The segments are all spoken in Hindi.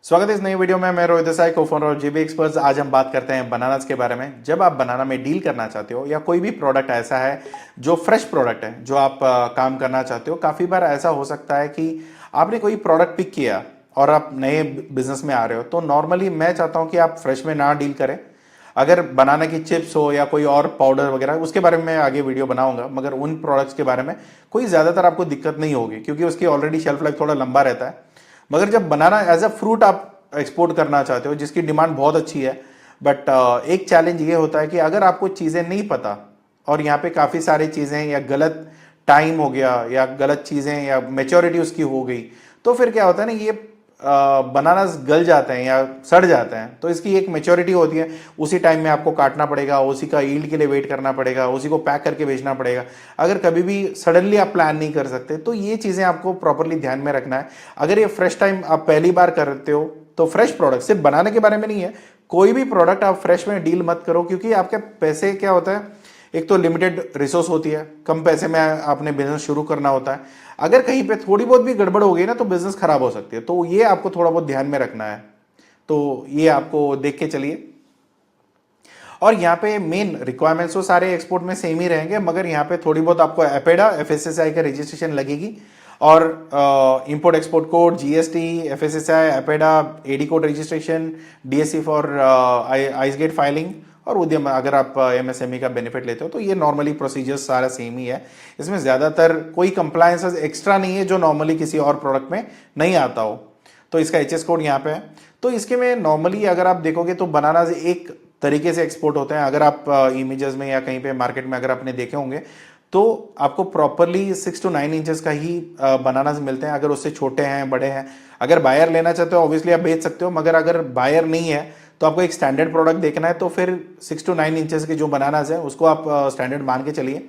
स्वागत है इस नई वीडियो में। मैं रोहित देसाई, को-फाउंडर और जीबी एक्सपर्ट्स। आज हम बात करते हैं बनानास के बारे में। जब आप बनाना में डील करना चाहते हो या कोई भी प्रोडक्ट ऐसा है जो फ्रेश प्रोडक्ट है जो आप काम करना चाहते हो, काफ़ी बार ऐसा हो सकता है कि आपने कोई प्रोडक्ट पिक किया और आप नए बिजनेस में आ रहे हो, तो नॉर्मली मैं चाहता हूँ कि आप फ्रेश में ना डील करें। अगर बनाना की चिप्स हो या कोई और पाउडर वगैरह, उसके बारे में मैं आगे वीडियो बनाऊंगा, मगर उन प्रोडक्ट्स के बारे में कोई ज़्यादातर आपको दिक्कत नहीं होगी क्योंकि उसकी ऑलरेडी शेल्फ लाइफ थोड़ा लंबा रहता है। मगर जब बनाना एज अ फ्रूट आप एक्सपोर्ट करना चाहते हो जिसकी डिमांड बहुत अच्छी है, बट एक चैलेंज ये होता है कि अगर आपको चीज़ें नहीं पता और यहाँ पे काफ़ी सारी चीज़ें या गलत टाइम हो गया या गलत चीज़ें या मेच्योरिटी उसकी हो गई, तो फिर क्या होता है ना, ये बनानास गल जाते हैं या सड़ जाते हैं। तो इसकी एक मेच्योरिटी होती है, उसी टाइम में आपको काटना पड़ेगा, उसी का यील्ड के लिए वेट करना पड़ेगा, उसी को पैक करके भेजना पड़ेगा। अगर कभी भी सडनली आप प्लान नहीं कर सकते, तो ये चीज़ें आपको प्रॉपरली ध्यान में रखना है। अगर ये फ्रेश टाइम आप पहली बार करते हो तो फ्रेश प्रोडक्ट, सिर्फ बनाने के बारे में नहीं है, कोई भी प्रोडक्ट आप फ्रेश में डील मत करो, क्योंकि आपके पैसे क्या होता है, एक तो लिमिटेड रिसोर्स होती है, कम पैसे में आपने बिजनेस शुरू करना होता है। अगर कहीं पे थोड़ी बहुत भी गड़बड़ हो गई ना तो बिजनेस खराब हो सकती है। तो ये आपको थोड़ा बहुत ध्यान में रखना है। तो ये आपको देख के चलिए। और यहाँ पे मेन रिक्वायरमेंट्स तो सारे एक्सपोर्ट में सेम ही रहेंगे, मगर यहाँ पे थोड़ी बहुत आपको एपेडा FSSAI का रजिस्ट्रेशन लगेगी और import export code, GST, FSSAI, APEDA, AD code registration, DSC for ICEGATE filing और उद्यम, अगर आप MSME का बेनिफिट लेते हो तो ये नॉर्मली प्रोसीजर्स सारा सेम ही है। इसमें ज़्यादातर कोई कंप्लायंसेस एक्स्ट्रा नहीं है जो नॉर्मली किसी और प्रोडक्ट में नहीं आता हो। तो इसका HS कोड यहाँ पे है। तो इसके में नॉर्मली अगर आप देखोगे तो बनाना एक तरीके से एक्सपोर्ट होते हैं। अगर आप इमेजेस में या कहीं पे मार्केट में अगर आपने देखे होंगे तो आपको प्रॉपरली 6 to 9 इंचेस का ही बनानास मिलते हैं। अगर उससे छोटे हैं, बड़े हैं, अगर बायर लेना चाहते हो ऑब्वियसली आप बेच सकते हो, मगर अगर बायर नहीं है तो आपको एक स्टैंडर्ड प्रोडक्ट देखना है, तो फिर 6 to 9 इंचेस के जो बनानास है उसको आप स्टैंडर्ड मान के चलिए।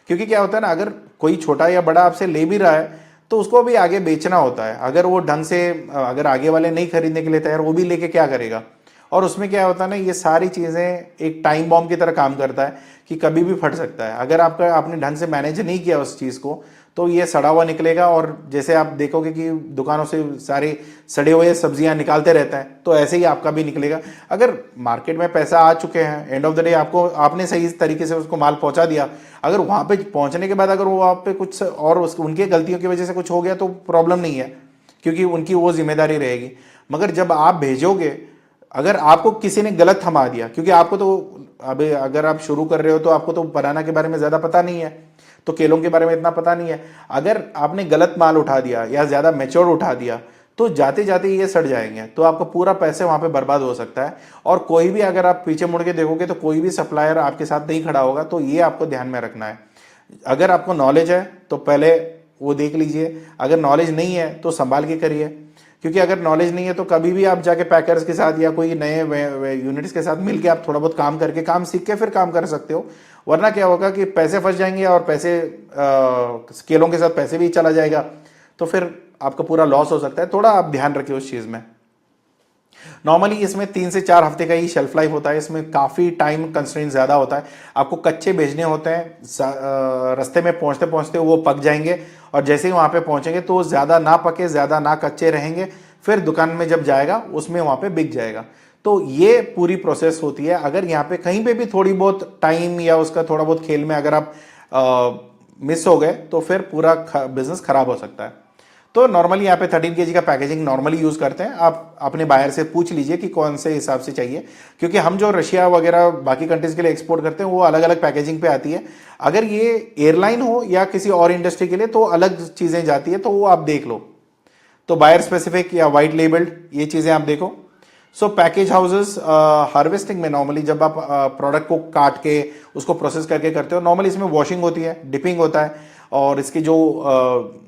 क्योंकि क्या होता है ना, अगर कोई छोटा या बड़ा आपसे ले भी रहा है तो उसको भी आगे बेचना होता है। अगर वो ढंग से, अगर आगे वाले नहीं खरीदने के लिए तैयार, वो भी लेके क्या करेगा। और उसमें क्या होता है ना, ये सारी चीज़ें एक टाइम बॉम्ब की तरह काम करता है कि कभी भी फट सकता है। अगर आपने ढंग से मैनेज नहीं किया उस चीज़ को तो ये सड़ा हुआ निकलेगा। और जैसे आप देखोगे कि दुकानों से सारे सड़े हुए सब्जियां निकालते रहते हैं, तो ऐसे ही आपका भी निकलेगा। अगर मार्केट में पैसा आ चुके हैं, एंड ऑफ द डे आपने सही तरीके से उसको माल पहुंचा दिया, अगर वहां पे पहुंचने के बाद अगर वो आप पे कुछ और उनके गलतियों की वजह से कुछ हो गया तो प्रॉब्लम नहीं है, क्योंकि उनकी वो जिम्मेदारी रहेगी। मगर जब आप भेजोगे, अगर आपको किसी ने गलत थमा दिया, क्योंकि आपको तो अभी अगर आप शुरू कर रहे हो तो आपको तो बनाना के बारे में ज़्यादा पता नहीं है, तो केलों के बारे में इतना पता नहीं है। अगर आपने गलत माल उठा दिया या ज़्यादा मैच्योर उठा दिया तो जाते जाते ये सड़ जाएंगे, तो आपका पूरा पैसे वहाँ पे बर्बाद हो सकता है। और कोई भी, अगर आप पीछे मुड़ के देखोगे तो कोई भी सप्लायर आपके साथ नहीं खड़ा होगा। तो ये आपको ध्यान में रखना है। अगर आपको नॉलेज है तो पहले वो देख लीजिए, अगर नॉलेज नहीं है तो संभाल के करिए। क्योंकि अगर नॉलेज नहीं है तो कभी भी आप जाके पैकर्स के साथ या कोई नए यूनिट्स के साथ मिलके आप थोड़ा बहुत काम करके, काम सीख के फिर काम कर सकते हो। वरना क्या होगा कि पैसे फंस जाएंगे और पैसे स्केलों के साथ पैसे भी चला जाएगा, तो फिर आपका पूरा लॉस हो सकता है। थोड़ा आप ध्यान रखिए उस चीज़ में। नॉर्मली इसमें 3 से 4 हफ्ते का ही शेल्फ लाइफ होता है। इसमें काफ़ी टाइम कंस्ट्रेंट ज़्यादा होता है। आपको कच्चे भेजने होते हैं, रास्ते में पहुंचते पहुंचते वो पक जाएंगे, और जैसे ही वहाँ पे पहुंचेंगे तो ज़्यादा ना पके, ज़्यादा ना कच्चे रहेंगे। फिर दुकान में जब जाएगा उसमें वहाँ पे बिक जाएगा। तो ये पूरी प्रोसेस होती है। अगर यहाँ पे कहीं पे भी थोड़ी बहुत टाइम या उसका थोड़ा बहुत खेल में अगर आप मिस हो गए तो फिर पूरा बिजनेस खराब हो सकता है। तो नॉर्मली यहाँ पे 13 kg का पैकेजिंग नॉर्मली यूज़ करते हैं। आप अपने बायर से पूछ लीजिए कि कौन से हिसाब से चाहिए, क्योंकि हम जो रशिया वगैरह बाकी कंट्रीज के लिए एक्सपोर्ट करते हैं वो अलग अलग पैकेजिंग पे आती है। अगर ये एयरलाइन हो या किसी और इंडस्ट्री के लिए तो अलग चीज़ें जाती है, तो वो आप देख लो। तो बायर स्पेसिफिक या वाइट लेबल्ड, ये चीज़ें आप देखो। सो पैकेज हाउसेस हार्वेस्टिंग में नॉर्मली जब आप प्रोडक्ट को काट के उसको प्रोसेस करके करते हो, नॉर्मली इसमें वॉशिंग होती है, डिपिंग होता है, और इसकी जो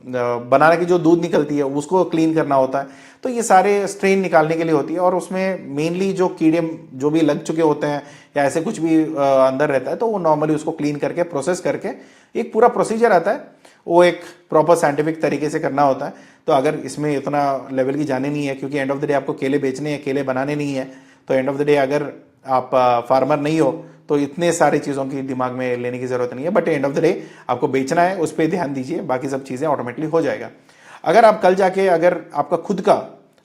बनाने की जो दूध निकलती है उसको क्लीन करना होता है। तो ये सारे स्ट्रेन निकालने के लिए होती है। और उसमें मेनली जो कीड़े जो भी लग चुके होते हैं या ऐसे कुछ भी अंदर रहता है, तो वो नॉर्मली उसको क्लीन करके प्रोसेस करके एक पूरा प्रोसीजर आता है, वो एक प्रॉपर साइंटिफिक तरीके से करना होता है। तो अगर इसमें इतना लेवल की जाने नहीं है, क्योंकि एंड ऑफ द डे आपको केले बेचने हैं, केले बनाने नहीं है। तो एंड ऑफ द डे अगर आप फार्मर नहीं हो तो इतने सारी चीज़ों की दिमाग में लेने की ज़रूरत नहीं है। But end of the day आपको बेचना है, उस पर ध्यान दीजिए, बाकी सब चीज़ें ऑटोमेटिकली हो जाएगा। अगर आप कल जाके, अगर आपका खुद का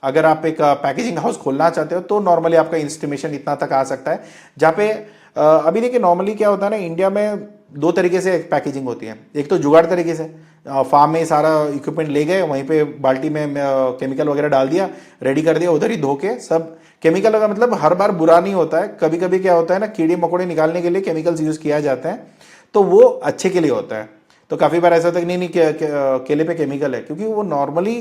अगर आप एक पैकेजिंग हाउस खोलना चाहते हो तो नॉर्मली आपका एस्टिमेशन इतना तक आ सकता है, जहाँ पे अभी देखिए नॉर्मली क्या होता है ना, इंडिया में दो तरीके से पैकेजिंग होती है। एक तो जुगाड़ तरीके से, फार्म में सारा इक्विपमेंट ले गए, वहीं पे बाल्टी में केमिकल वगैरह डाल दिया, रेडी कर दिया, उधर ही धो के सब। केमिकल का मतलब हर बार बुरा नहीं होता है, कभी कभी क्या होता है ना, कीड़े मकोड़े निकालने के लिए केमिकल्स यूज किया जाता है, तो वो अच्छे के लिए होता है। तो काफ़ी बार ऐसा होता है कि नहीं केले पे केमिकल है, क्योंकि वो नॉर्मली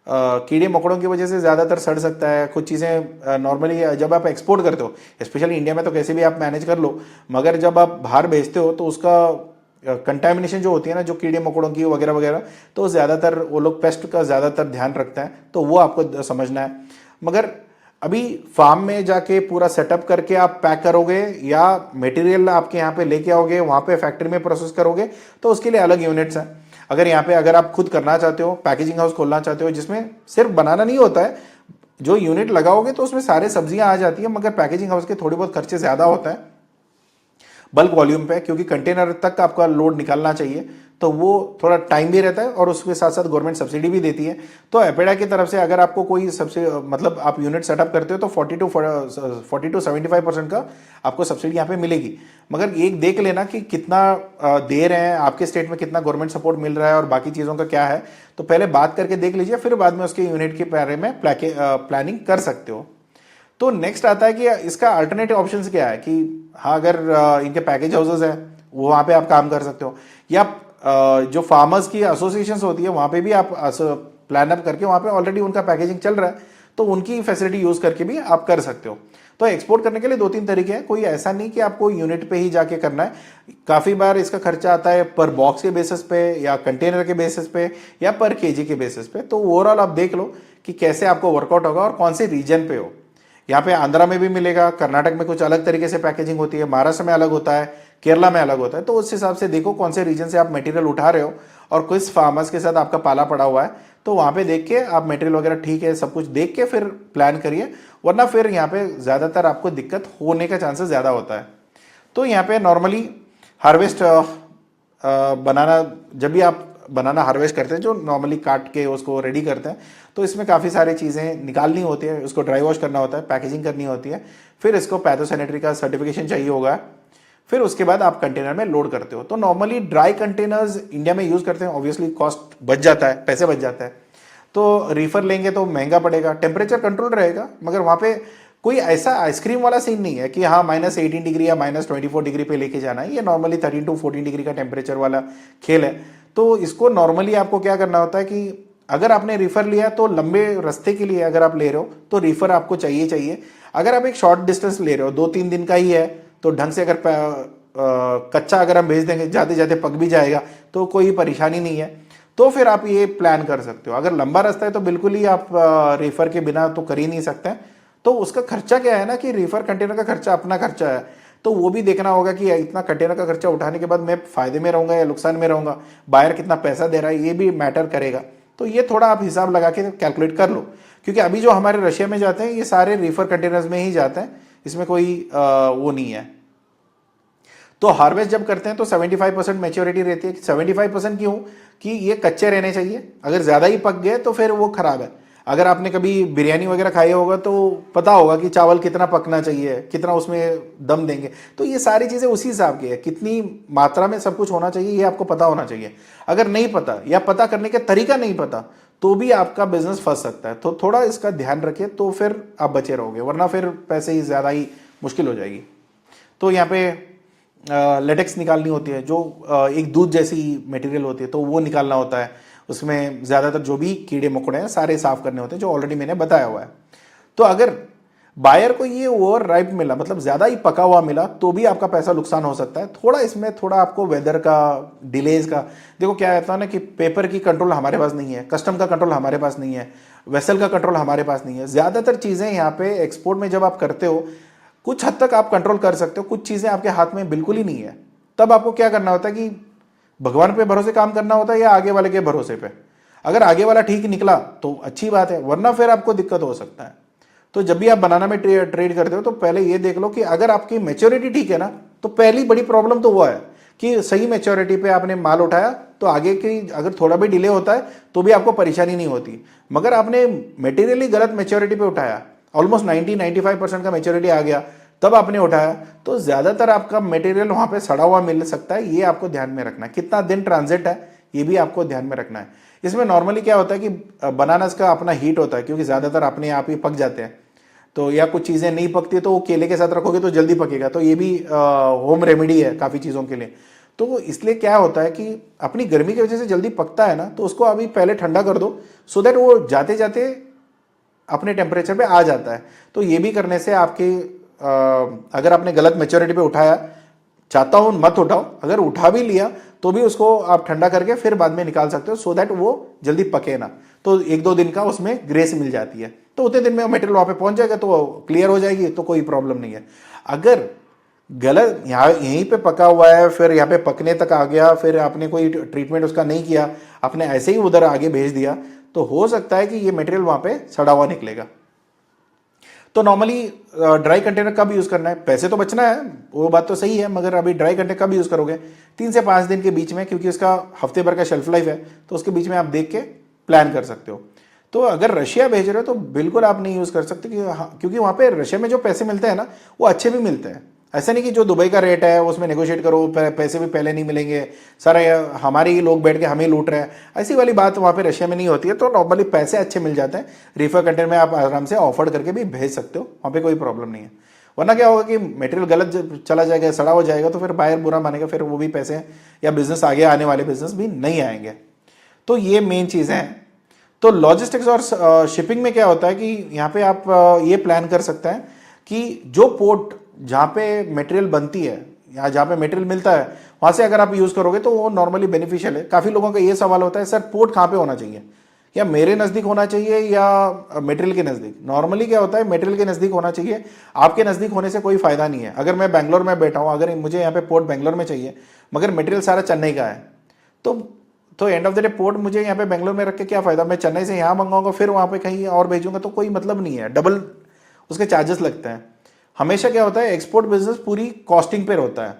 कीड़े मकोड़ों की वजह से ज़्यादातर सड़ सकता है। कुछ चीज़ें नॉर्मली जब आप एक्सपोर्ट करते हो, स्पेशली इंडिया में तो कैसे भी आप मैनेज कर लो, मगर जब आप बाहर भेजते हो तो उसका कंटामिनेशन जो होती है ना, जो कीड़े मकोड़ों की वगैरह वगैरह, तो ज़्यादातर वो लोग पेस्ट का ज़्यादातर ध्यान रखते हैं, तो वो आपको समझना है। मगर अभी फार्म में जाके पूरा सेटअप करके आप पैक करोगे या मटेरियल आपके यहाँ पे लेके आओगे, वहाँ पे फैक्ट्री में प्रोसेस करोगे, तो उसके लिए अलग यूनिट्स हैं। अगर यहाँ पे अगर आप खुद करना चाहते हो, पैकेजिंग हाउस खोलना चाहते हो जिसमें सिर्फ बनाना नहीं होता है, जो यूनिट लगाओगे तो उसमें सारे सब्जियां आ जाती है, मगर पैकेजिंग हाउस के थोड़ी बहुत खर्चे ज़्यादा होता है बल्क वॉल्यूम पे, क्योंकि कंटेनर तक आपका लोड निकालना चाहिए, तो वो थोड़ा टाइम भी रहता है और उसके साथ साथ गवर्नमेंट सब्सिडी भी देती है। तो एपेडा की तरफ से अगर आपको कोई सबसे मतलब आप यूनिट सेटअप करते हो तो 40 to 75% का आपको सब्सिडी यहाँ पे मिलेगी। मगर एक देख लेना कि कितना दे रहे हैं, आपके स्टेट में कितना गवर्नमेंट सपोर्ट मिल रहा है और बाकी चीज़ों का क्या है, तो पहले बात करके देख लीजिए, फिर बाद में उसके यूनिट के बारे में प्लानिंग कर सकते हो। तो नेक्स्ट आता है कि इसका अल्टरनेटिव ऑप्शंस क्या है, कि हाँ अगर इनके पैकेज हाउसेस हैं वो वहाँ पे आप काम कर सकते हो, या जो फार्मर्स की एसोसिएशंस होती है वहाँ पे भी आप प्लान अप करके, वहाँ पे ऑलरेडी उनका पैकेजिंग चल रहा है तो उनकी फैसिलिटी यूज़ करके भी आप कर सकते हो। तो एक्सपोर्ट करने के लिए दो तीन तरीके हैं, कोई ऐसा नहीं कि आपको यूनिट पे ही जाके करना है। काफ़ी बार इसका खर्चा आता है पर बॉक्स के बेसिस पे या कंटेनर के बेसिस पे या पर केजी के बेसिस पे। तो ओवरऑल आप देख लो कि कैसे आपको वर्कआउट होगा और कौन से रीजन पे हो। यहाँ पे आंध्रा में भी मिलेगा, कर्नाटक में कुछ अलग तरीके से पैकेजिंग होती है, महाराष्ट्र में अलग होता है, केरला में अलग होता है। तो उस हिसाब से देखो कौन से रीजन से आप मटेरियल उठा रहे हो और किस फार्मर्स के साथ आपका पाला पड़ा हुआ है, तो वहाँ पे देख के आप मटेरियल वगैरह ठीक है सब कुछ देख के फिर प्लान करिए, वरना फिर यहाँ पे ज़्यादातर आपको दिक्कत होने का चांसेस ज़्यादा होता है। तो यहाँ पे नॉर्मली हार्वेस्ट बनाना, जब भी आप बनाना हार्वेस्ट करते हैं, जो नॉर्मली काट के उसको रेडी करते हैं, तो इसमें काफ़ी सारी चीज़ें निकालनी होती है, उसको ड्राई वॉश करना होता है, पैकेजिंग करनी होती है, फिर इसको पैथोसैनिटरी का सर्टिफिकेशन चाहिए होगा, फिर उसके बाद आप कंटेनर में लोड करते हो। तो नॉर्मली ड्राई कंटेनर्स इंडिया में यूज़ करते हैं, ऑब्वियसली कॉस्ट बच जाता है, पैसे बच जाता है। तो रीफर लेंगे तो महंगा पड़ेगा, टेम्परेचर कंट्रोल रहेगा, मगर वहाँ पे कोई ऐसा आइसक्रीम वाला सीन नहीं है कि हाँ -18 डिग्री या -24 डिग्री पे लेके जाना है। ये नॉर्मली 13 to 14 डिग्री का टेम्परेचर वाला खेल है। तो इसको नॉर्मली आपको क्या करना होता है कि अगर आपने रीफर लिया तो लंबे रास्ते के लिए अगर आप ले रहे हो तो रीफर आपको चाहिए। अगर आप एक शॉर्ट डिस्टेंस ले रहे हो, 2-3 दिन का ही है, तो ढंग से अगर कच्चा अगर हम भेज देंगे, जाते जाते पक भी जाएगा, तो कोई परेशानी नहीं है, तो फिर आप ये प्लान कर सकते हो। अगर लंबा रास्ता है तो बिल्कुल ही आप रीफर के बिना तो कर ही नहीं सकते। तो उसका खर्चा क्या है ना, कि रीफर कंटेनर का खर्चा अपना खर्चा है, तो वो भी देखना होगा कि इतना कंटेनर का खर्चा उठाने के बाद मैं फायदे में रहूंगा या नुकसान में रहूंगा, बायर कितना पैसा दे रहा है, ये भी मैटर करेगा। तो ये थोड़ा आप हिसाब लगा के कैलकुलेट कर लो, क्योंकि अभी जो हमारे रशिया में जाते हैं ये सारे रीफर कंटेनर्स में ही जाते हैं, इसमें कोई वो नहीं है। तो हार्वेस्ट जब करते हैं तो 75% मैच्योरिटी रहती है। 75% क्यों, कि ये कच्चे रहने चाहिए, अगर ज़्यादा ही पक गए तो फिर वो खराब है। अगर आपने कभी बिरयानी वगैरह खाई होगा तो पता होगा कि चावल कितना पकना चाहिए, कितना उसमें दम देंगे, तो ये सारी चीज़ें उसी हिसाब की है, कितनी मात्रा में सब कुछ होना चाहिए ये आपको पता होना चाहिए। अगर नहीं पता या पता करने का तरीका नहीं पता तो भी आपका बिजनेस फंस सकता है। तो थोड़ा इसका ध्यान रखिए, तो फिर आप बचे रहोगे, वरना फिर पैसे ही ज़्यादा ही मुश्किल हो जाएगी। तो यहाँ पे लेटेक्स निकालनी होती है, जो एक दूध जैसी मटेरियल होती है, तो वो निकालना होता है। उसमें ज़्यादातर जो भी कीड़े मकोड़े हैं सारे साफ करने होते हैं, जो ऑलरेडी मैंने बताया हुआ है। तो अगर बायर को ये ओवर राइप मिला, मतलब ज़्यादा ही पका हुआ मिला, तो भी आपका पैसा नुकसान हो सकता है। थोड़ा इसमें थोड़ा आपको वेदर का, डिलेज का, देखो क्या रहता है ना कि पेपर की कंट्रोल हमारे पास नहीं है, कस्टम का कंट्रोल हमारे पास नहीं है, वेसल का कंट्रोल हमारे पास नहीं है। ज़्यादातर चीज़ें यहाँ पे एक्सपोर्ट में जब आप करते हो कुछ हद तक आप कंट्रोल कर सकते हो, कुछ चीज़ें आपके हाथ में बिल्कुल ही नहीं है। तब आपको क्या करना होता है कि भगवान पे भरोसे काम करना होता है या आगे वाले के भरोसे पे। अगर आगे वाला ठीक निकला तो अच्छी बात है, वरना फिर आपको दिक्कत हो सकता है। तो जब भी आप बनाना में ट्रेड करते हो तो पहले ये देख लो कि अगर आपकी मैच्योरिटी ठीक है ना, तो पहली बड़ी प्रॉब्लम तो वो है कि सही मैच्योरिटी पे आपने माल उठाया तो आगे की अगर थोड़ा भी डिले होता है तो भी आपको परेशानी नहीं होती। मगर आपने मटेरियली गलत मैच्योरिटी पे उठाया, ऑलमोस्ट 90-95% का मैच्योरिटी आ गया, तब आपने उठाया, तो ज्यादातर आपका मटेरियल वहां पे सड़ा हुआ मिल सकता है। ये आपको ध्यान में रखना है। कितना दिन ट्रांजिट है ये भी आपको ध्यान में रखना है। इसमें नॉर्मली क्या होता है कि बनानास का अपना हीट होता है, क्योंकि ज्यादातर अपने आप ही पक जाते हैं, तो या कुछ चीजें नहीं पकती तो वो केले के साथ रखोगे तो जल्दी पकेगा। तो ये भी होम रेमेडी है काफी चीजों के लिए। तो इसलिए क्या होता है कि अपनी गर्मी की वजह से जल्दी पकता है ना, तो उसको अभी पहले ठंडा कर दो, सो दैट वो जाते जाते अपने टेम्परेचर पे आ जाता है। तो ये भी करने से आपकी अगर आपने गलत मेच्योरिटी पे उठाया, चाहता हूं मत उठाओ, अगर उठा भी लिया तो भी उसको आप ठंडा करके फिर बाद में निकाल सकते हो, सो दैट वो जल्दी पके ना। तो 1-2 दिन का उसमें ग्रेस मिल जाती है, तो उतने दिन में मटेरियल वहां पे पहुंच जाएगा तो क्लियर हो जाएगी, तो कोई प्रॉब्लम नहीं है। अगर गलत यहाँ यहीं पे पका हुआ है, फिर यहाँ पे पकने तक आ गया, फिर आपने कोई ट्रीटमेंट उसका नहीं किया, आपने ऐसे ही उधर आगे भेज दिया, तो हो सकता है कि ये मटेरियल वहां पे सड़ा हुआ निकलेगा। तो नॉर्मली ड्राई कंटेनर कब यूज करना है? पैसे तो बचना है, वो बात तो सही है, मगर अभी ड्राई कंटेनर कब यूज करोगे? 3 से 5 दिन के बीच में, क्योंकि उसका हफ्ते भर का शेल्फ लाइफ है, तो उसके बीच में आप देख के प्लान कर सकते हो। तो अगर रशिया भेज रहे हो तो बिल्कुल आप नहीं यूज कर सकते, क्योंकि वहां पे रशिया में जो पैसे मिलते हैं ना, वो अच्छे भी मिलते हैं। ऐसा नहीं कि जो दुबई का रेट है उसमें नेगोशिएट करो, पैसे भी पहले नहीं मिलेंगे, सारा हमारे ही लोग बैठ के हमें लूट रहे हैं, ऐसी वाली बात वहाँ पे रशिया में नहीं होती है। तो नॉर्मली पैसे अच्छे मिल जाते हैं, रीफर कंटेनर में आप आराम से ऑफर करके भी भेज सकते हो, वहाँ पे कोई प्रॉब्लम नहीं है। वरना क्या होगा कि मटेरियल गलत चला जाएगा, सड़ा हो जाएगा, तो फिर बायर बुरा मानेगा, फिर वो भी पैसे या बिजनेस आगे आने वाले बिजनेस भी नहीं आएंगे। तो ये मेन चीज़ें हैं। तो लॉजिस्टिक्स और शिपिंग में क्या होता है कि यहाँ पे आप ये प्लान कर सकते हैं कि जो पोर्ट जहाँ पे मटेरियल बनती है या जहाँ पे मटेरियल मिलता है, वहाँ से अगर आप यूज़ करोगे तो वो नॉर्मली बेनिफिशियल है। काफ़ी लोगों का ये सवाल होता है, सर पोर्ट कहाँ पे होना चाहिए, या मेरे नज़दीक होना चाहिए या मटेरियल के नज़दीक? नॉर्मली क्या होता है, मटेरियल के नज़दीक होना चाहिए। आपके नज़दीक होने से कोई फ़ायदा नहीं है। अगर मैं बैंगलोर में बैठा हूँ, अगर मुझे यहाँ पे पोर्ट बैंगलोर में चाहिए, मगर मटेरियल सारा चेन्नई का है, तो end of the day port मुझे यहाँ पे बैंगलोर में रख के क्या फ़ायदा? मैं चेन्नई से यहाँ मंगाऊंगा, फिर वहाँ पे कहीं और भेजूंगा, तो कोई मतलब नहीं है, डबल उसके चार्जेस लगते हैं। हमेशा क्या होता है, एक्सपोर्ट बिजनेस पूरी कॉस्टिंग पे होता है।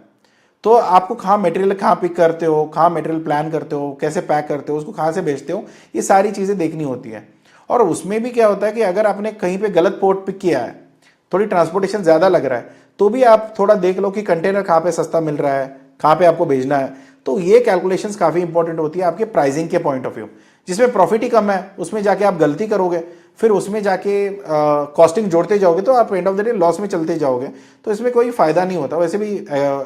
तो आपको कहाँ मटेरियल कहाँ पिक करते हो, कहाँ मटेरियल प्लान करते हो, कैसे पैक करते हो, उसको कहाँ से भेजते हो, ये सारी चीज़ें देखनी होती है। और उसमें भी क्या होता है कि अगर आपने कहीं पे गलत पोर्ट पिक किया है, थोड़ी ट्रांसपोर्टेशन ज़्यादा लग रहा है, तो भी आप थोड़ा देख लो कि कंटेनर कहाँ पे सस्ता मिल रहा है, कहाँ पे आपको भेजना है। तो ये कैलकुलेशंस काफ़ी इंपॉर्टेंट होती है आपके प्राइसिंग के पॉइंट ऑफ व्यू। जिसमें प्रॉफिट ही कम है उसमें जाके आप गलती करोगे, फिर उसमें जाके कॉस्टिंग जोड़ते जाओगे, तो आप end of the day loss में चलते जाओगे, तो इसमें कोई फायदा नहीं होता। वैसे भी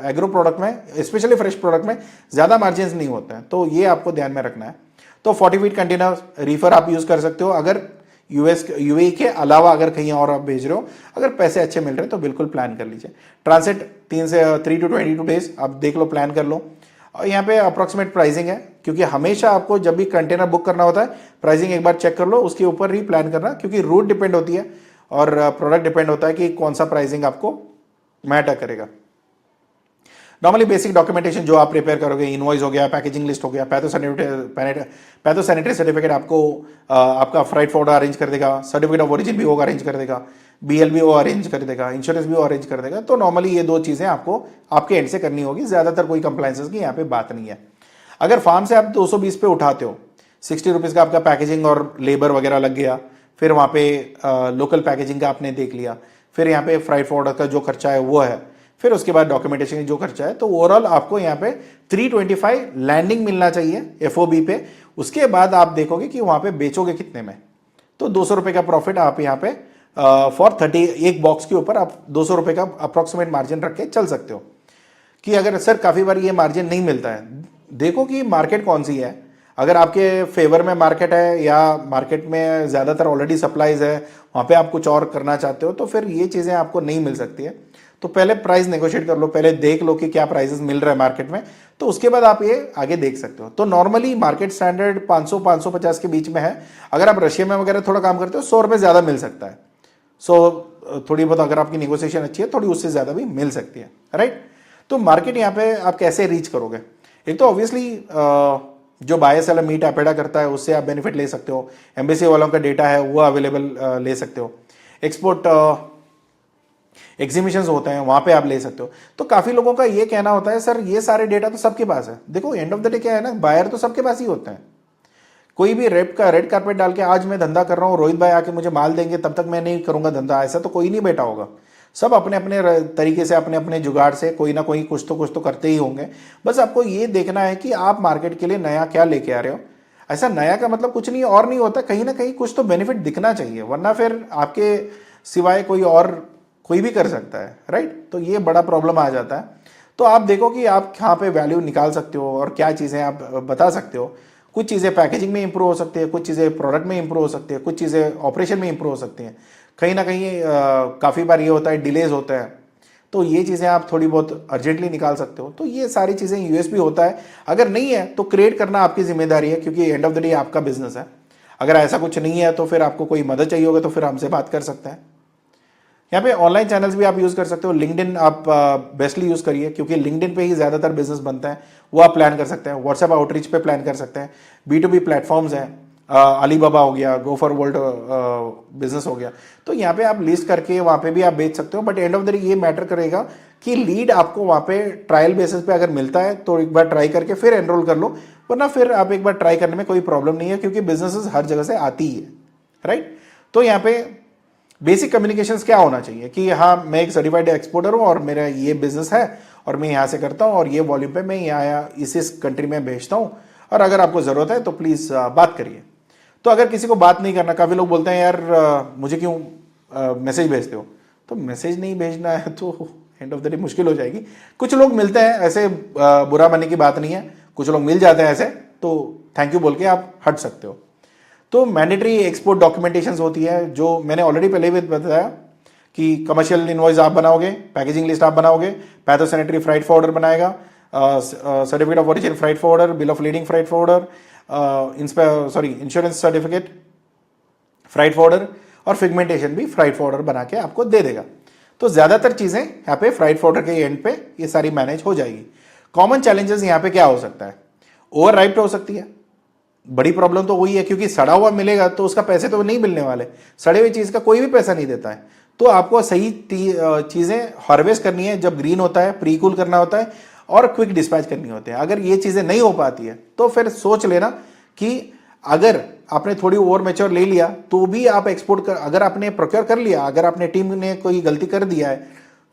एग्रो प्रोडक्ट में, स्पेशली फ्रेश प्रोडक्ट में ज़्यादा मार्जिन नहीं होते हैं, तो ये आपको ध्यान में रखना है। तो 40 फीट कंटेनर रीफर आप यूज़ कर सकते हो। अगर यूएई के अलावा अगर कहीं और आप भेज रहे हो, अगर पैसे अच्छे मिल रहे हैं तो बिल्कुल प्लान कर लीजिए। ट्रांसिट 3 to 22 डेज आप देख लो, प्लान कर लो। और यहाँ पे अप्रॉक्सीमेट प्राइसिंग है, क्योंकि हमेशा आपको जब भी कंटेनर बुक करना होता है, प्राइसिंग एक बार चेक कर लो, उसके ऊपर ही प्लान करना, क्योंकि रूट डिपेंड होती है और प्रोडक्ट डिपेंड होता है कि कौन सा प्राइसिंग आपको मैटर करेगा। नॉर्मली बेसिक डॉक्यूमेंटेशन जो आप प्रिपेयर करोगे, इनवॉइस हो गया, पैकेजिंग लिस्ट हो गया, पैथो सैनिटरी सर्टिफिकेट आपको आपका फ्राइट फॉर्ड अरेंज कर देगा, सर्टिफिकेट ऑफ ओरिजिन भी वो अरेंज कर देगा, BL भी वो अरेंज कर देगा, इंश्योरेंस भी वो अरेंज कर देगा। तो नॉर्मली ये 2 चीज़ें आपको आपके एंड से करनी होगी, ज़्यादातर कोई कंप्लाइंसेस की यहाँ पे बात नहीं है। अगर फार्म से आप 220 पे उठाते हो, 60 रुपीज़ का आपका पैकेजिंग और लेबर वगैरह लग गया, फिर वहाँ पे लोकल पैकेजिंग का आपने देख लिया, फिर यहाँ पे फ्राइट फॉर्ड का जो खर्चा है वो है, फिर उसके बाद डॉक्यूमेंटेशन की जो खर्चा है, तो ओवरऑल आपको यहाँ पे 325 लैंडिंग मिलना चाहिए FOB पे। उसके बाद आप देखोगे कि वहाँ पे बेचोगे कितने में, तो 200 रुपये का प्रॉफिट आप यहाँ पे फॉर 30 एक बॉक्स के ऊपर आप 200 रुपये का अप्रॉक्सीमेट मार्जिन रख के चल सकते हो। कि अगर सर काफ़ी बार ये मार्जिन नहीं मिलता है, देखो कि मार्केट कौन सी है। अगर आपके फेवर में मार्केट है या मार्केट में ज़्यादातर ऑलरेडी सप्लाईज है, वहाँ पे आप कुछ और करना चाहते हो, तो फिर ये चीज़ें आपको नहीं मिल सकती है। तो पहले प्राइस नेगोशिएट कर लो, पहले देख लो कि क्या प्राइसेस मिल रहा है मार्केट में, तो उसके बाद आप ये आगे देख सकते हो। तो नॉर्मली मार्केट स्टैंडर्ड 500-550 के बीच में है। अगर आप रशिया में वगैरह थोड़ा काम करते हो, 100 रुपये ज़्यादा मिल सकता है। थोड़ी बहुत अगर आपकी नेगोशिएशन अच्छी है, थोड़ी उससे ज़्यादा भी मिल सकती है, राइट। तो मार्केट यहाँ पे आप कैसे रीच करोगे? एक तो ऑब्वियसली जो बायर सेलर मीट एपेडा करता है उससे आप बेनिफिट ले सकते हो, एम्बेसी वालों का डेटा है वो अवेलेबल ले सकते हो। एक्सपोर्ट एग्जीबिशंस होते हैं, वहां पे आप ले सकते हो। तो काफी लोगों का ये कहना होता है सर ये सारे डेटा तो सबके पास है। देखो एंड ऑफ द डे क्या है ना, बायर तो सबके पास ही होते हैं। कोई भी रेड कार्पेट डाल के आज मैं धंधा कर रहा हूँ, रोहित भाई आके मुझे माल देंगे तब तक मैं नहीं करूंगा धंधा, ऐसा तो कोई नहीं बैठा होगा। सब अपने अपने तरीके से, अपने अपने जुगाड़ से कोई ना कोई कुछ तो करते ही होंगे। बस आपको ये देखना है कि आप मार्केट के लिए नया क्या लेके आ रहे हो। ऐसा नया का मतलब कुछ नहीं और नहीं होता, कहीं ना कहीं कुछ तो बेनिफिट दिखना चाहिए, वरना फिर आपके सिवाय कोई भी कर सकता है, राइट। तो ये बड़ा प्रॉब्लम आ जाता है। तो आप देखो कि आप कहाँ पे वैल्यू निकाल सकते हो और क्या चीज़ें आप बता सकते हो। कुछ चीज़ें पैकेजिंग में इंप्रूव हो सकती है, कुछ चीज़ें प्रोडक्ट में इंप्रूव हो सकती है, कुछ चीज़ें ऑपरेशन में इंप्रूव हो सकती हैं। कहीं ना कहीं काफ़ी बार ये होता है डिलेज होता है, तो ये चीज़ें आप थोड़ी बहुत अर्जेंटली निकाल सकते हो। तो ये सारी चीज़ें यूएसपी होता है। अगर नहीं है तो क्रिएट करना आपकी जिम्मेदारी है, क्योंकि एंड ऑफ द डे आपका बिजनेस है। अगर ऐसा कुछ नहीं है तो फिर आपको कोई मदद चाहिए होगा तो फिर हमसे बात कर सकते हैं। यहाँ पे ऑनलाइन चैनल्स भी आप यूज कर सकते हो। लिंक्डइन आप बेस्टली यूज करिए, क्योंकि लिंक्डइन पे ही ज्यादातर बिजनेस बनता है, वो आप प्लान कर सकते हैं। व्हाट्सएप आउटरीच पे प्लान कर सकते हैं। B2B प्लेटफॉर्म्स हैं, अलीबाबा हो गया, गो फॉर वर्ल्ड बिजनेस हो गया, तो यहाँ पे आप लिस्ट करके वहाँ पे भी आप बेच सकते हो। But end of the day ये मैटर करेगा कि लीड आपको वहाँ पे ट्रायल बेसिस पे अगर मिलता है तो एक बार ट्राई करके फिर एनरोल कर लो, वरना फिर आप एक बार ट्राई करने में कोई प्रॉब्लम नहीं है, क्योंकि बिजनेसेस हर जगह से आती ही है, राइट। तो यहाँ पे बेसिक कम्युनिकेशंस क्या होना चाहिए कि हाँ मैं एक सर्टिफाइड एक्सपोर्टर हूँ और मेरा ये बिजनेस है और मैं यहाँ से करता हूँ और ये वॉल्यूम पे मैं यहाँ इस कंट्री में भेजता हूँ, और अगर आपको ज़रूरत है तो प्लीज़ बात करिए। तो अगर किसी को बात नहीं करना, काफ़ी लोग बोलते हैं यार मुझे क्यों मैसेज भेजते हो, तो मैसेज नहीं भेजना है तो एंड ऑफ द डे मुश्किल हो जाएगी। कुछ लोग मिलते हैं ऐसे, बुरा मानने की बात नहीं है, कुछ लोग मिल जाते हैं ऐसे, तो थैंक यू बोल के आप हट सकते हो। तो मैंडेटरी एक्सपोर्ट डॉक्यूमेंटेशन होती है, जो मैंने ऑलरेडी पहले भी बताया कि कमर्शियल इनवॉइस आप बनाओगे, पैकेजिंग लिस्ट आप बनाओगे, पैथोसैनिटरी फ्राइट फॉर्वर्डर बनाएगा, certificate of origin freight forwarder, bill of lading freight forwarder, insurance certificate freight forwarder, और फिगमेंटेशन भी फ्राइट फॉर्वर्डर बना के आपको दे देगा। तो ज्यादातर चीजें यहाँ पे फ्राइट फॉर्वर्डर के एंड पे ये सारी मैनेज हो जाएगी। कॉमन चैलेंजेस यहाँ पे क्या हो सकता है, ओवर राइप्ड हो सकती है। बड़ी प्रॉब्लम तो वही है, क्योंकि सड़ा हुआ मिलेगा तो उसका पैसे तो नहीं मिलने वाले, सड़े हुई चीज का कोई भी पैसा नहीं देता है। तो आपको सही चीजें हार्वेस्ट करनी है, जब ग्रीन होता है प्री कूल करना होता है और क्विक डिस्पैच करनी होती है। अगर ये चीजें नहीं हो पाती है तो फिर सोच लेना कि अगर आपने थोड़ी ओवर मैच्योर ले लिया तो भी आप एक्सपोर्ट कर, अगर आपने प्रोक्योर कर लिया, अगर आपने टीम ने कोई गलती कर दिया है,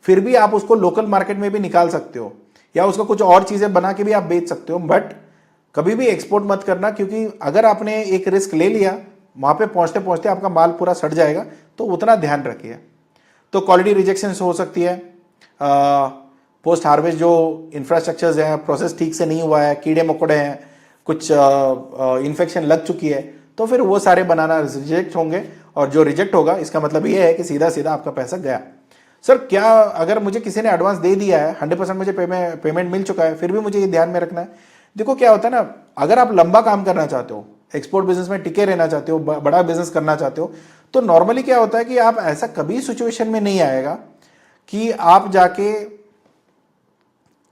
फिर भी आप उसको लोकल मार्केट में भी निकाल सकते हो, या उसको कुछ और चीजें बना के भी आप बेच सकते हो। बट कभी भी एक्सपोर्ट मत करना, क्योंकि अगर आपने एक रिस्क ले लिया, वहां पे पहुंचते पहुंचते आपका माल पूरा सड़ जाएगा, तो उतना ध्यान रखिए। तो क्वालिटी रिजेक्शन हो सकती है, पोस्ट हार्वेस्ट जो इंफ्रास्ट्रक्चर्स हैं, प्रोसेस ठीक से नहीं हुआ है, कीड़े मकोड़े हैं, कुछ इन्फेक्शन लग चुकी है, तो फिर वो सारे बनाना रिजेक्ट होंगे। और जो रिजेक्ट होगा इसका मतलब ये है कि सीधा सीधा आपका पैसा गया। सर क्या अगर मुझे किसी ने एडवांस दे दिया है, 100% मुझे पेमेंट मिल चुका है, फिर भी मुझे ये ध्यान में रखना है। देखो क्या होता है ना, अगर आप लंबा काम करना चाहते हो, एक्सपोर्ट बिजनेस में टिके रहना चाहते हो, बड़ा बिजनेस करना चाहते हो, तो नॉर्मली क्या होता है कि आप ऐसा कभी सिचुएशन में नहीं आएगा कि आप जाके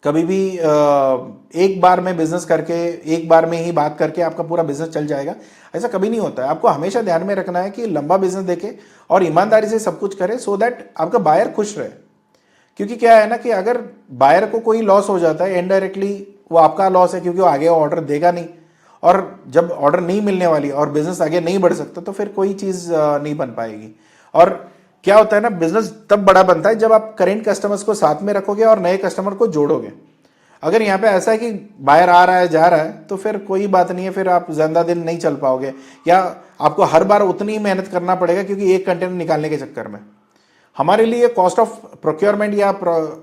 कभी भी एक बार में बिजनेस करके, एक बार में ही बात करके आपका पूरा बिजनेस चल जाएगा। ऐसा कभी नहीं होता है। आपको हमेशा ध्यान में रखना है कि लंबा बिजनेस देखे और ईमानदारी से सब कुछ करे, सो दैट आपका बायर खुश रहे। क्योंकि क्या है ना कि अगर बायर को कोई लॉस हो जाता है, इनडायरेक्टली वो आपका लॉस है, क्योंकि वो आगे ऑर्डर देगा नहीं, और जब ऑर्डर नहीं मिलने वाली और बिजनेस आगे नहीं बढ़ सकता तो फिर कोई चीज नहीं बन पाएगी। और क्या होता है ना, बिजनेस तब बड़ा बनता है जब आप करेंट कस्टमर्स को साथ में रखोगे और नए कस्टमर को जोड़ोगे। अगर यहाँ पे ऐसा है कि बायर आ रहा है जा रहा है, तो फिर कोई बात नहीं है, फिर आप ज्यादा दिन नहीं चल पाओगे, या आपको हर बार उतनी ही मेहनत करना पड़ेगा, क्योंकि एक कंटेनर निकालने के चक्कर में। हमारे लिए कॉस्ट ऑफ प्रोक्योरमेंट या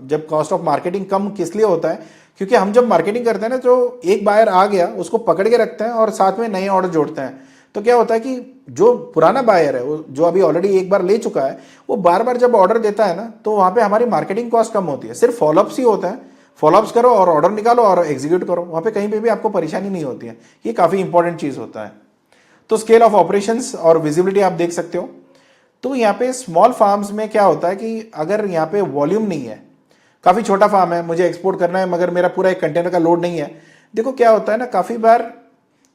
जब कॉस्ट ऑफ मार्केटिंग कम किस लिए होता है, क्योंकि हम जब मार्केटिंग करते हैं ना, तो एक बायर आ गया उसको पकड़ के रखते हैं और साथ में नए ऑर्डर जोड़ते हैं। तो क्या होता है कि जो पुराना बायर है, जो अभी ऑलरेडी एक बार ले चुका है, वो बार बार जब ऑर्डर देता है ना, तो वहां पे हमारी मार्केटिंग कॉस्ट कम होती है। सिर्फ फॉलोअप्स ही होता है, फॉलोअप्स करो और ऑर्डर निकालो और एग्जीक्यूट करो, वहां पे कहीं पे भी आपको परेशानी नहीं होती है। ये काफी इंपॉर्टेंट चीज होता है। तो स्केल ऑफ ऑपरेशंस और विजिबिलिटी आप देख सकते हो। तो यहाँ पे स्मॉल फार्म्स में क्या होता है कि अगर यहाँ पे वॉल्यूम नहीं है, काफी छोटा फार्म है, मुझे एक्सपोर्ट करना है मगर मेरा पूरा एक कंटेनर का लोड नहीं है। देखो क्या होता है ना, काफी बार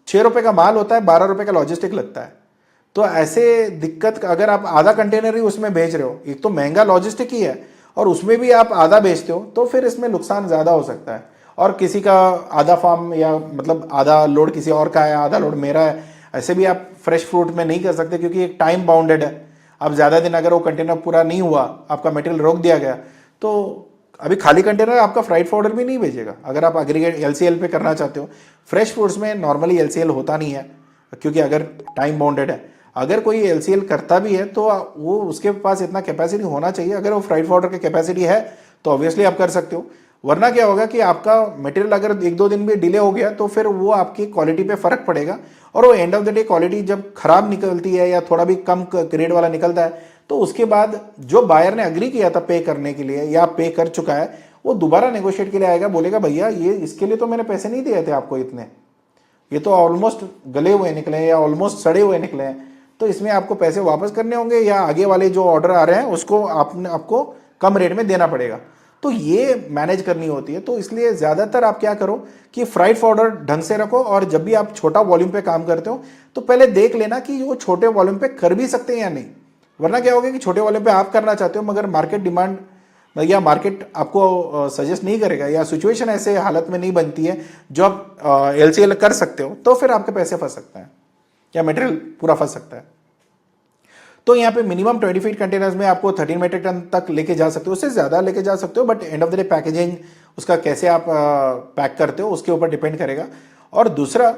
6 रुपए का माल होता है, 12 रुपए का लॉजिस्टिक लगता है। तो ऐसे दिक्कत अगर आप आधा कंटेनर ही उसमें भेज रहे हो, एक तो महंगा लॉजिस्टिक ही है और उसमें भी आप आधा बेचते हो, तो फिर इसमें नुकसान ज़्यादा हो सकता है। और किसी का आधा फार्म या मतलब आधा लोड किसी और का है, आधा लोड मेरा है, ऐसे भी आप फ्रेश फ्रूट में नहीं कर सकते क्योंकि एक टाइम बाउंडेड है। अब ज़्यादा दिन अगर वो कंटेनर पूरा नहीं हुआ, आपका मटेरियल रोक दिया गया, तो अभी खाली कंटेनर आपका फ्राइड पाउडर भी नहीं भेजेगा। अगर आप एग्रीगेट एलसीएल पे करना चाहते हो, फ्रेश फूड्स में नॉर्मली एलसीएल होता नहीं है क्योंकि अगर टाइम बाउंडेड है। अगर कोई एलसीएल करता भी है तो वो उसके पास इतना कैपेसिटी होना चाहिए। अगर वो फ्राइड पाउडर की कैपेसिटी है तो ऑब्वियसली आप कर सकते हो, वरना क्या होगा कि आपका मटेरियल अगर 1-2 दिन भी डिले हो गया तो फिर वो आपकी क्वालिटी पे फर्क पड़ेगा। और वो end of the day quality जब खराब निकलती है या थोड़ा भी कम ग्रेड वाला निकलता है, तो उसके बाद जो बायर ने अग्री किया था पे करने के लिए या पे कर चुका है, वो दोबारा नेगोशिएट के लिए आएगा, बोलेगा भैया ये इसके लिए तो मैंने पैसे नहीं दिए थे आपको इतने, ये तो ऑलमोस्ट गले हुए निकले हैं या ऑलमोस्ट सड़े हुए निकले हैं, तो इसमें आपको पैसे वापस करने होंगे या आगे वाले जो ऑर्डर आ रहे हैं उसको आपको कम रेट में देना पड़ेगा। तो ये मैनेज करनी होती है। तो इसलिए ज़्यादातर आप क्या करो कि फ्राइड पाउडर ढंग से रखो, और जब भी आप छोटा वॉल्यूम पे काम करते हो तो पहले देख लेना कि वो छोटे वॉल्यूम पे कर भी सकते हैं या नहीं। वरना क्या होगा कि छोटे वॉल्यूम पे आप करना चाहते हो मगर मार्केट डिमांड या मार्केट आपको सजेस्ट नहीं करेगा या सिचुएशन ऐसे हालत में नहीं बनती है जो आप एलसीएल कर सकते हो, तो फिर आपके पैसे फंस सकते हैं या मटेरियल पूरा फंस सकता है। तो यहाँ पे मिनिमम 20 फीट कंटेनर्स में आपको 13 मेट्रिक टन तक लेके जा सकते हो, उससे ज़्यादा लेके जा सकते हो, but end of the day packaging उसका कैसे आप पैक करते हो उसके ऊपर डिपेंड करेगा। और दूसरा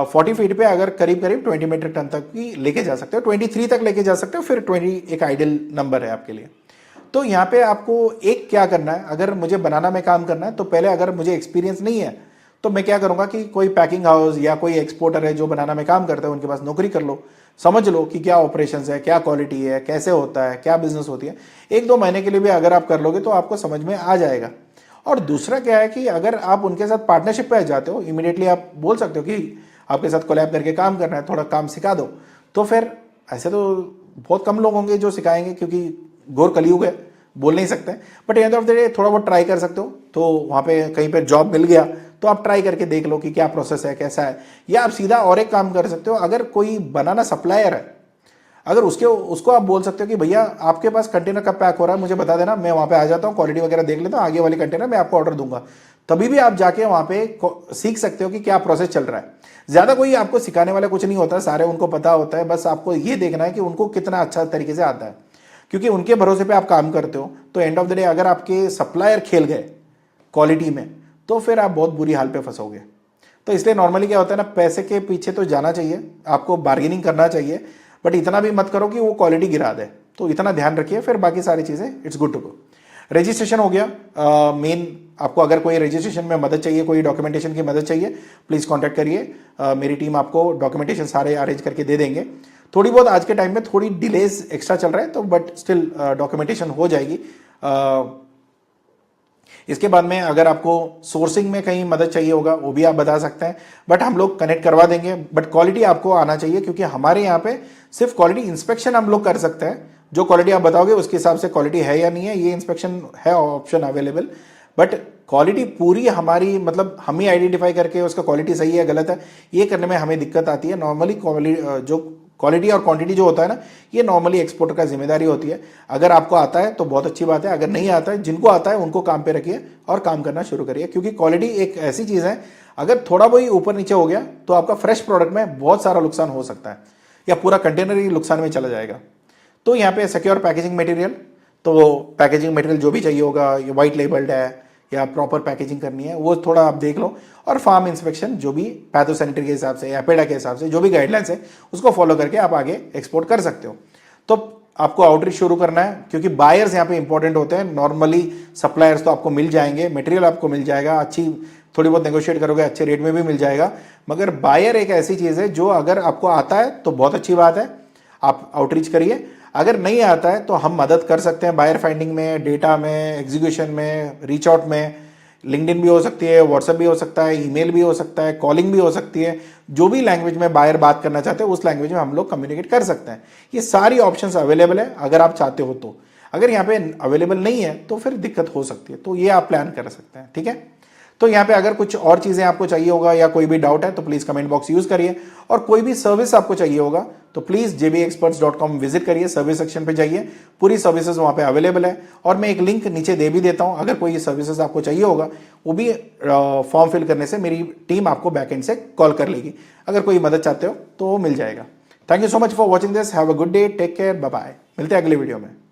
40 फीट पे अगर करीब करीब 20 मेट्रिक टन तक भी लेके जा सकते हो, 23 तक लेके जा सकते हो, फिर 20 एक आइडियल नंबर है आपके लिए। तो यहाँ पे आपको एक क्या करना है, अगर मुझे बनाना में काम करना है तो पहले अगर मुझे एक्सपीरियंस नहीं है तो मैं क्या करूँगा कि कोई पैकिंग हाउस या कोई एक्सपोर्टर है जो बनाना में काम करता है उनके पास नौकरी कर लो, समझ लो कि क्या ऑपरेशंस है, क्या क्वालिटी है, कैसे होता है, क्या बिजनेस होती है। 1-2 महीने के लिए भी अगर आप कर लोगे तो आपको समझ में आ जाएगा। और दूसरा क्या है कि अगर आप उनके साथ पार्टनरशिप पे जाते हो, इमीडिएटली आप बोल सकते हो कि आपके साथ कोलैब करके काम करना है, थोड़ा काम सिखा दो, तो फिर ऐसे तो बहुत कम लोग होंगे जो सिखाएंगे क्योंकि घोर कलयुग है, बोल नहीं सकते, but end of the day थोड़ा बहुत ट्राई कर सकते हो। तो वहाँ पे कहीं पे जॉब मिल गया तो आप ट्राई करके देख लो कि क्या प्रोसेस है, कैसा है। या आप सीधा और एक काम कर सकते हो, अगर कोई बनाना सप्लायर है, अगर उसको आप बोल सकते हो कि भैया आपके पास कंटेनर कब पैक हो रहा है मुझे बता देना, मैं वहाँ पे आ जाता हूँ, क्वालिटी वगैरह देख लेता हूँ, आगे वाले कंटेनर मैं आपको ऑर्डर दूंगा। तभी भी आप जाके वहाँ पे सीख सकते हो कि क्या प्रोसेस चल रहा है। ज़्यादा कोई आपको सिखाने वाला कुछ नहीं होता, सारे उनको पता होता है, बस आपको ये देखना है कि उनको कितना अच्छा तरीके से आता है, क्योंकि उनके भरोसे पे आप काम करते हो। तो एंड ऑफ द डे अगर आपके सप्लायर खेल गए क्वालिटी में तो फिर आप बहुत बुरी हाल पे फंसोगे। तो इसलिए नॉर्मली क्या होता है ना, पैसे के पीछे तो जाना चाहिए, आपको बार्गेनिंग करना चाहिए, बट इतना भी मत करो कि वो क्वालिटी गिरा दे। तो इतना ध्यान रखिए, फिर बाकी सारी चीज़ें it's good to go. Registration हो गया मेन। आपको अगर कोई रजिस्ट्रेशन में मदद चाहिए, कोई डॉक्यूमेंटेशन की मदद चाहिए, प्लीज़ कॉन्टैक्ट करिए। मेरी टीम आपको डॉक्यूमेंटेशन सारे अरेंज करके दे देंगे। थोड़ी बहुत आज के टाइम में थोड़ी डिलेज एक्स्ट्रा चल रहा है तो बट स्टिल डॉक्यूमेंटेशन हो जाएगी। इसके बाद में अगर आपको सोर्सिंग में कहीं मदद चाहिए होगा वो भी आप बता सकते हैं, बट हम लोग कनेक्ट करवा देंगे। बट क्वालिटी आपको आना चाहिए, क्योंकि हमारे यहाँ पे सिर्फ क्वालिटी इंस्पेक्शन हम लोग कर सकते हैं। जो क्वालिटी आप बताओगे उसके हिसाब से क्वालिटी है या नहीं है, ये इंस्पेक्शन है ऑप्शन अवेलेबल, बट क्वालिटी पूरी हमारी मतलब हम ही आइडेंटिफाई करके उसका क्वालिटी सही है गलत है ये करने में हमें दिक्कत आती है। नॉर्मली जो क्वालिटी और क्वांटिटी जो होता है ना, ये नॉर्मली एक्सपोर्टर का जिम्मेदारी होती है। अगर आपको आता है तो बहुत अच्छी बात है, अगर नहीं आता है, जिनको आता है उनको काम पे रखिए और काम करना शुरू करिए, क्योंकि क्वालिटी एक ऐसी चीज़ है अगर थोड़ा बहुत ऊपर नीचे हो गया तो आपका फ्रेश प्रोडक्ट में बहुत सारा नुकसान हो सकता है या पूरा कंटेनर ही नुकसान में चला जाएगा। तो यहाँ पे सिक्योर पैकेजिंग मटेरियल, तो वो पैकेजिंग मटेरियल जो भी चाहिए होगा, ये वाइट लेबल्ड है या प्रॉपर पैकेजिंग करनी है, वो थोड़ा आप देख लो। और फार्म इंस्पेक्शन जो भी पैथोसैनिटरी के हिसाब से या पेडा के हिसाब से जो भी गाइडलाइंस है उसको फॉलो करके आप आगे एक्सपोर्ट कर सकते हो। तो आपको आउटरीच शुरू करना है, क्योंकि बायर्स यहाँ पे इंपॉर्टेंट होते हैं। नॉर्मली सप्लायर्स तो आपको मिल जाएंगे, मटेरियल आपको मिल जाएगा, अच्छी थोड़ी बहुत नेगोशिएट करोगे अच्छे रेट में भी मिल जाएगा, मगर बायर एक ऐसी चीज़ है जो अगर आपको आता है तो बहुत अच्छी बात है, आप आउटरीच करिए। अगर नहीं आता है तो हम मदद कर सकते हैं बायर फाइंडिंग में, डेटा में, एग्जीक्यूशन में, रीच आउट में। लिंक्डइन भी हो सकती है, व्हाट्सएप भी हो सकता है, ईमेल भी हो सकता है, कॉलिंग भी हो सकती है। जो भी लैंग्वेज में बायर बात करना चाहते हैं उस लैंग्वेज में हम लोग कम्युनिकेट कर सकते हैं। ये सारी ऑप्शंस अवेलेबल है अगर आप चाहते हो तो। अगर यहाँ पे अवेलेबल नहीं है तो फिर दिक्कत हो सकती है, तो ये आप प्लान कर सकते हैं। ठीक है, तो यहाँ पे अगर कुछ और चीजें आपको चाहिए होगा या कोई भी डाउट है तो प्लीज कमेंट बॉक्स यूज करिए, और कोई भी सर्विस आपको चाहिए होगा तो प्लीज jbexperts.com विजिट करिए, सर्विस सेक्शन पे जाइए, पूरी सर्विसेज वहां पे अवेलेबल है। और मैं एक लिंक नीचे दे भी देता हूं, अगर कोई सर्विसेज आपको चाहिए होगा वो भी फॉर्म फिल करने से मेरी टीम आपको बैकएंड से कॉल कर लेगी। अगर कोई मदद चाहते हो तो वो मिल जाएगा। Thank you so much for watching this, have a good day, take care, bye bye, मिलते हैं अगले वीडियो में।